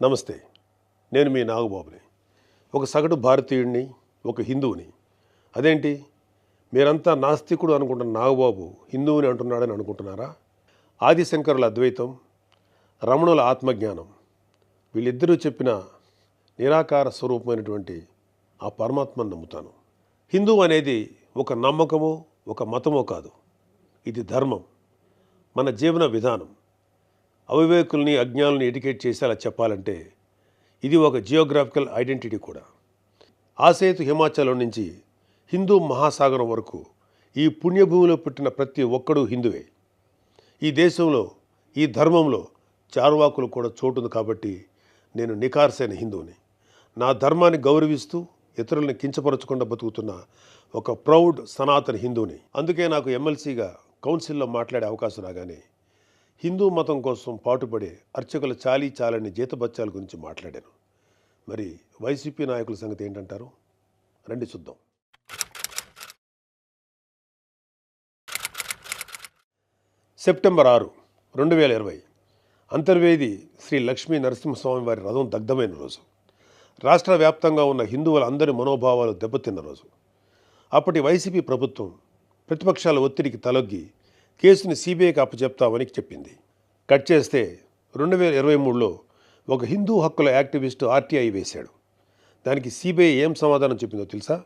నమస్తే, నేను మీ నాగబాబుని. ఒక సగటు భారతీయుడిని, ఒక హిందువుని. అదేంటి మీరంతా నాస్తికుడు అనుకుంటున్న నాగబాబు హిందువుని అంటున్నాడని అనుకుంటున్నారా? ఆదిశంకరుల అద్వైతం, రమణుల ఆత్మజ్ఞానం, వీళ్ళిద్దరూ చెప్పిన నిరాకార స్వరూపమైనటువంటి ఆ పరమాత్మను నమ్ముతాను. హిందువు అనేది ఒక నమ్మకమో ఒక మతమో కాదు, ఇది ధర్మం, మన జీవన విధానం. అవివేకుల్ని అజ్ఞానుల్ని ఎడ్యుకేట్ చేసేలా చెప్పాలంటే ఇది ఒక జియోగ్రాఫికల్ ఐడెంటిటీ కూడా. ఆసేతు హిమాచలం నుంచి హిందూ మహాసాగరం వరకు ఈ పుణ్యభూమిలో పుట్టిన ప్రతి ఒక్కడూ హిందువే. ఈ దేశంలో, ఈ ధర్మంలో చార్వాకులు కూడా చోటుంది కాబట్టి నేను నికార్సైన హిందువుని. నా ధర్మాన్ని గౌరవిస్తూ ఇతరుల్ని కించపరచకుండా బతుకుతున్న ఒక ప్రౌడ్ సనాతన హిందువుని. అందుకే నాకు ఎమ్మెల్సీగా కౌన్సిల్లో మాట్లాడే అవకాశం రాగానే హిందూ మతం కోసం పాటుపడే అర్చకుల చాలని జీతబత్యాల గురించి మాట్లాడాను. మరి వైసీపీ నాయకుల సంగతి ఏంటంటారు? రండి చూద్దాం. సెప్టెంబర్ 6, 2020 అంతర్వేది శ్రీ లక్ష్మీ నరసింహస్వామి వారి రథం దగ్ధమైన రోజు. రాష్ట్ర వ్యాప్తంగా ఉన్న హిందువులందరి మనోభావాలు దెబ్బతిన్న రోజు. అప్పటి వైసీపీ ప్రభుత్వం ప్రతిపక్షాల ఒత్తిడికి తలొగ్గి కేసుని సిబిఐకి అప్పచెప్తామని చెప్పింది. కట్ చేస్తే 2023లో ఒక హిందూ హక్కుల యాక్టివిస్టు ఆర్టీఐ వేశాడు. దానికి సిబిఐ ఏం సమాధానం చెప్పిందో తెలుసా?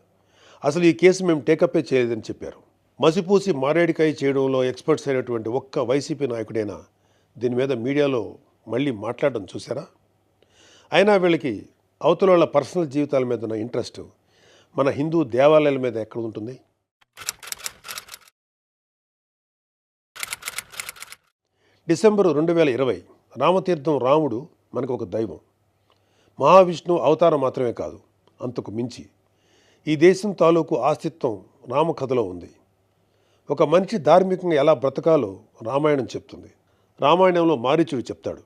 అసలు ఈ కేసు మేము టేకప్పే చేయలేదని చెప్పారు. మసిపూసి మారేడికాయ చేయడంలో ఎక్స్పర్ట్స్ అయినటువంటి ఒక్క వైసీపీ నాయకుడైనా దీని మీద మీడియాలో మళ్ళీ మాట్లాడడం చూసారా? అయినా వీళ్ళకి అవతల వాళ్ళ పర్సనల్ జీవితాల మీద ఉన్న ఇంట్రెస్ట్ మన హిందూ దేవాలయాల మీద ఎక్కడ ఉంటుంది? డిసెంబర్ 2020 రామతీర్థం రాముడు మనకు ఒక దైవం. మహావిష్ణు అవతారం మాత్రమే కాదు, అంతకు మించి ఈ దేశం తాలూకు ఆస్తిత్వం రామకథలో ఉంది. ఒక మనిషి ధార్మికంగా ఎలా బ్రతకాలో రామాయణం చెప్తుంది. రామాయణంలో మారీచుడు చెప్తాడు,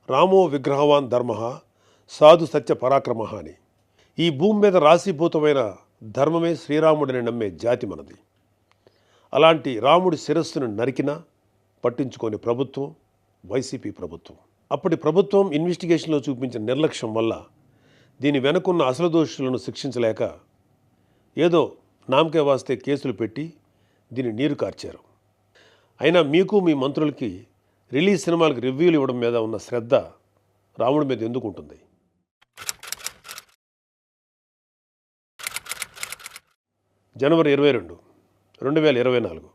రామో విగ్రహవాన్ ధర్మ సాధు సత్య పరాక్రమ అని. ఈ భూమి మీద రాశీభూతమైన ధర్మమే శ్రీరాముడిని నమ్మే జాతి మనది. అలాంటి రాముడి శిరస్సును నరికినా పట్టించుకోని ప్రభుత్వం వైసీపీ ప్రభుత్వం. అప్పటి ప్రభుత్వం ఇన్వెస్టిగేషన్లో చూపించిన నిర్లక్ష్యం వల్ల దీని వెనుకున్న అసలు దోషులను శిక్షించలేక ఏదో నామకే వాస్తే కేసులు పెట్టి దీన్ని నీరు కార్చారు. అయినా మీకు మీ మంత్రులకి రిలీజ్ సినిమాలకు రివ్యూలు ఇవ్వడం మీద ఉన్న శ్రద్ధ రాముడి మీద ఎందుకు ఉంటుంది? జనవరి 22, 2024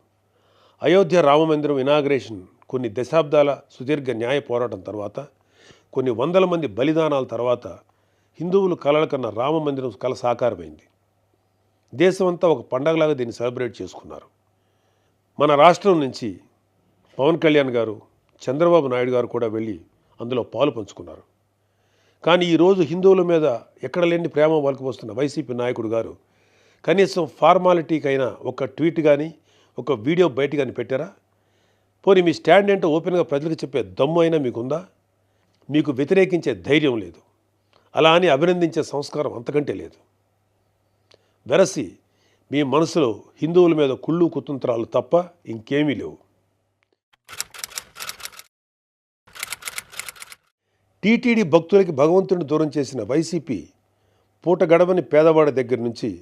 అయోధ్య రామమందిరం ఇనాగ్రేషన్ కొన్ని దశాబ్దాల సుదీర్ఘ న్యాయ పోరాటం తర్వాత, కొన్ని వందల మంది బలిదానాల తర్వాత హిందువులు కలల కన్నా రామమందిరం కల సాకారమైంది. దేశమంతా ఒక పండగలాగా దీన్ని సెలబ్రేట్ చేసుకున్నారు. మన రాష్ట్రం నుంచి పవన్ కళ్యాణ్ గారు, చంద్రబాబు నాయుడు గారు కూడా వెళ్ళి అందులో పాలు పంచుకున్నారు. కానీ ఈరోజు హిందువుల మీద ఎక్కడ లేని ప్రేమ వలకపోస్తున్న వైసీపీ నాయకుడు గారు కనీసం ఫార్మాలిటీకైనా ఒక ట్వీట్ కానీ ఒక వీడియో బయట కానీ పెట్టారా? పోనీ మీ స్టాండ్ ఏంటో ఓపెన్గా ప్రజలకు చెప్పే దమ్ము అయినా మీకుందా? మీకు వ్యతిరేకించే ధైర్యం లేదు, అలా అని అభినందించే సంస్కారం అంతకంటే లేదు. వెరసి మీ మనసులో హిందువుల మీద కుళ్ళు కుతంత్రాలు తప్ప ఇంకేమీ లేవు. టీటీడీ భక్తులకి భగవంతుడిని దూరం చేసిన వైసీపీ పూట గడవని పేదవాడి దగ్గర నుంచి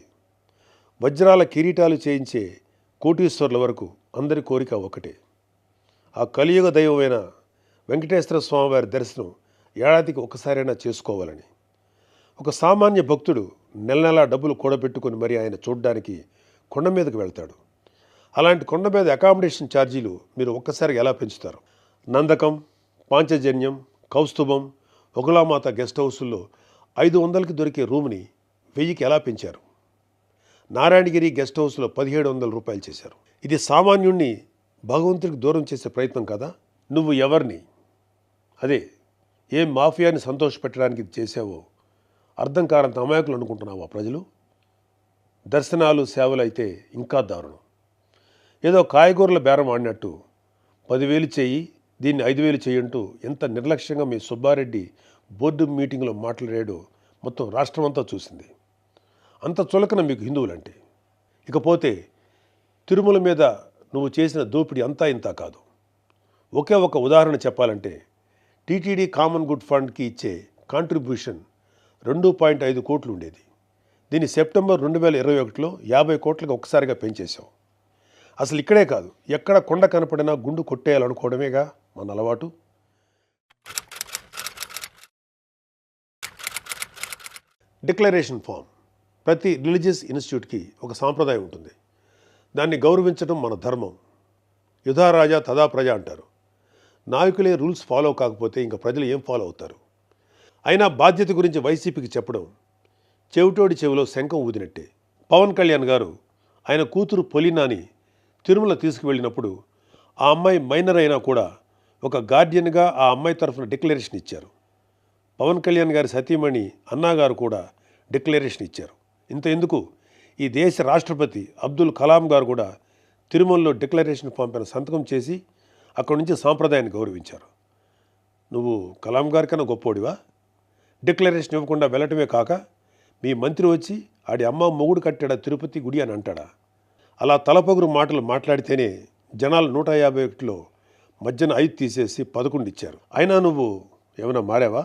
వజ్రాల కిరీటాలు చేయించే కోటీశ్వర్ల వరకు అందరి కోరిక ఒకటే, ఆ కలియుగ దైవమైన వెంకటేశ్వర స్వామివారి దర్శనం ఏడాదికి ఒకసారైనా చేసుకోవాలని. ఒక సామాన్య భక్తుడు నెల నెలా డబ్బులు కూడబెట్టుకొని మరి ఆయన చూడడానికి కొండ మీదకి వెళ్తాడు. అలాంటి కొండ మీద అకామిడేషన్ ఛార్జీలు మీరు ఒక్కసారిగా ఎలా పెంచుతారు? నందకం, పాంచజన్యం, కౌస్తుభం, ఒకలామాత గెస్ట్ హౌసుల్లో 500కి దొరికే రూమ్ని 1000కి ఎలా పెంచారు? నారాయణగిరి గెస్ట్ హౌస్లో 1700 రూపాయలు చేశారు. ఇది సామాన్యుణ్ణి భగవంతుడికి దూరం చేసే ప్రయత్నం కదా? నువ్వు ఎవరిని, అదే ఏ మాఫియాని సంతోషపెట్టడానికి ఇది చేసావో అర్థం కానంత అమాయకులు అనుకుంటున్నావా ప్రజలు? దర్శనాలు సేవలు అయితే ఇంకా దారుణం. ఏదో కాయగూరల బేరం ఆడినట్టు 10,000 చేయి, దీన్ని 5,000 చేయంటూ ఎంత నిర్లక్ష్యంగా మీ సుబ్బారెడ్డి బోర్డు మీటింగ్లో మాట్లాడాడో మొత్తం రాష్ట్రం అంతా చూసింది. అంత చులకన మీకు హిందువులంటే. ఇకపోతే తిరుమల మీద నువ్వు చేసిన దోపిడీ అంతా ఇంత కాదు. ఒకే ఒక ఉదాహరణ చెప్పాలంటే టీటీడీ కామన్ గుడ్ ఫండ్కి ఇచ్చే కాంట్రిబ్యూషన్ 2.5 కోట్లు ఉండేది. దీన్ని సెప్టెంబర్ 2021లో 50 కోట్లకు ఒక్కసారిగా పెంచేశాం. అసలు ఇక్కడే కాదు, ఎక్కడ కొండ కనపడినా గుండు కొట్టేయాలనుకోవడమేగా మన అలవాటు. Declaration form. ప్రతి రిలీజియస్ ఇన్స్టిట్యూట్కి ఒక సాంప్రదాయం ఉంటుంది. దాన్ని గౌరవించడం మన ధర్మం. యుధా రాజా తదా ప్రజ అంటారు. నాయకులే రూల్స్ ఫాలో కాకపోతే ఇంకా ప్రజలు ఏం ఫాలో అవుతారు? అయినా బాధ్యత గురించి వైసీపీకి చెప్పడం చెవిటోడి చెవిలో శంఖం ఊదినట్టే. పవన్ కళ్యాణ్ గారు ఆయన కూతురు పొలినాని తిరుమల తీసుకువెళ్ళినప్పుడు ఆ అమ్మాయి మైనర్ అయినా కూడా ఒక గార్డియన్గా ఆ అమ్మాయి తరఫున డిక్లరేషన్ ఇచ్చారు. పవన్ కళ్యాణ్ గారి సతీమణి అన్నాగారు కూడా డిక్లరేషన్ ఇచ్చారు. ఇంత ఎందుకు, ఈ దేశ రాష్ట్రపతి అబ్దుల్ కలాం గారు కూడా తిరుమలలో డిక్లరేషన్ ఫామ్ పైన సంతకం చేసి అక్కడి నుంచి సాంప్రదాయాన్ని గౌరవించారు. నువ్వు కలాం గారి కన్నా గొప్పోడివా? డిక్లరేషన్ ఇవ్వకుండా వెళ్ళటమే కాక మీ మంత్రి వచ్చి ఆడి అమ్మ మొగుడు కట్టాడా తిరుపతి గుడి అని అంటాడా? అలా తలపొగురు మాటలు మాట్లాడితేనే జనాలు 151లో మధ్యన 5 తీసేసి 11 ఇచ్చారు. అయినా నువ్వు ఏమైనా మారావా?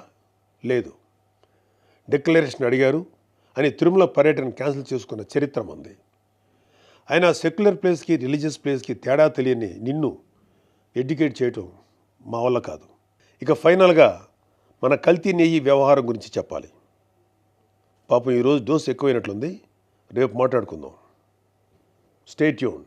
లేదు. డిక్లరేషన్ అడిగారు అని తిరుమల పర్యటన క్యాన్సిల్ చేసుకున్న చరిత్ర మంది. అయినా సెక్యులర్ ప్లేస్కి రిలీజియస్ ప్లేస్కి తేడా తెలియని నిన్ను ఎడ్యుకేట్ చేయటం మా వల్ల కాదు. ఇక ఫైనల్గా మన కల్తీ నెయ్యి వ్యవహారం గురించి చెప్పాలి. పాపం ఈరోజు డోస్ ఎక్కువైనట్లుంది. రేపు మాట్లాడుకుందాం. Stay tune.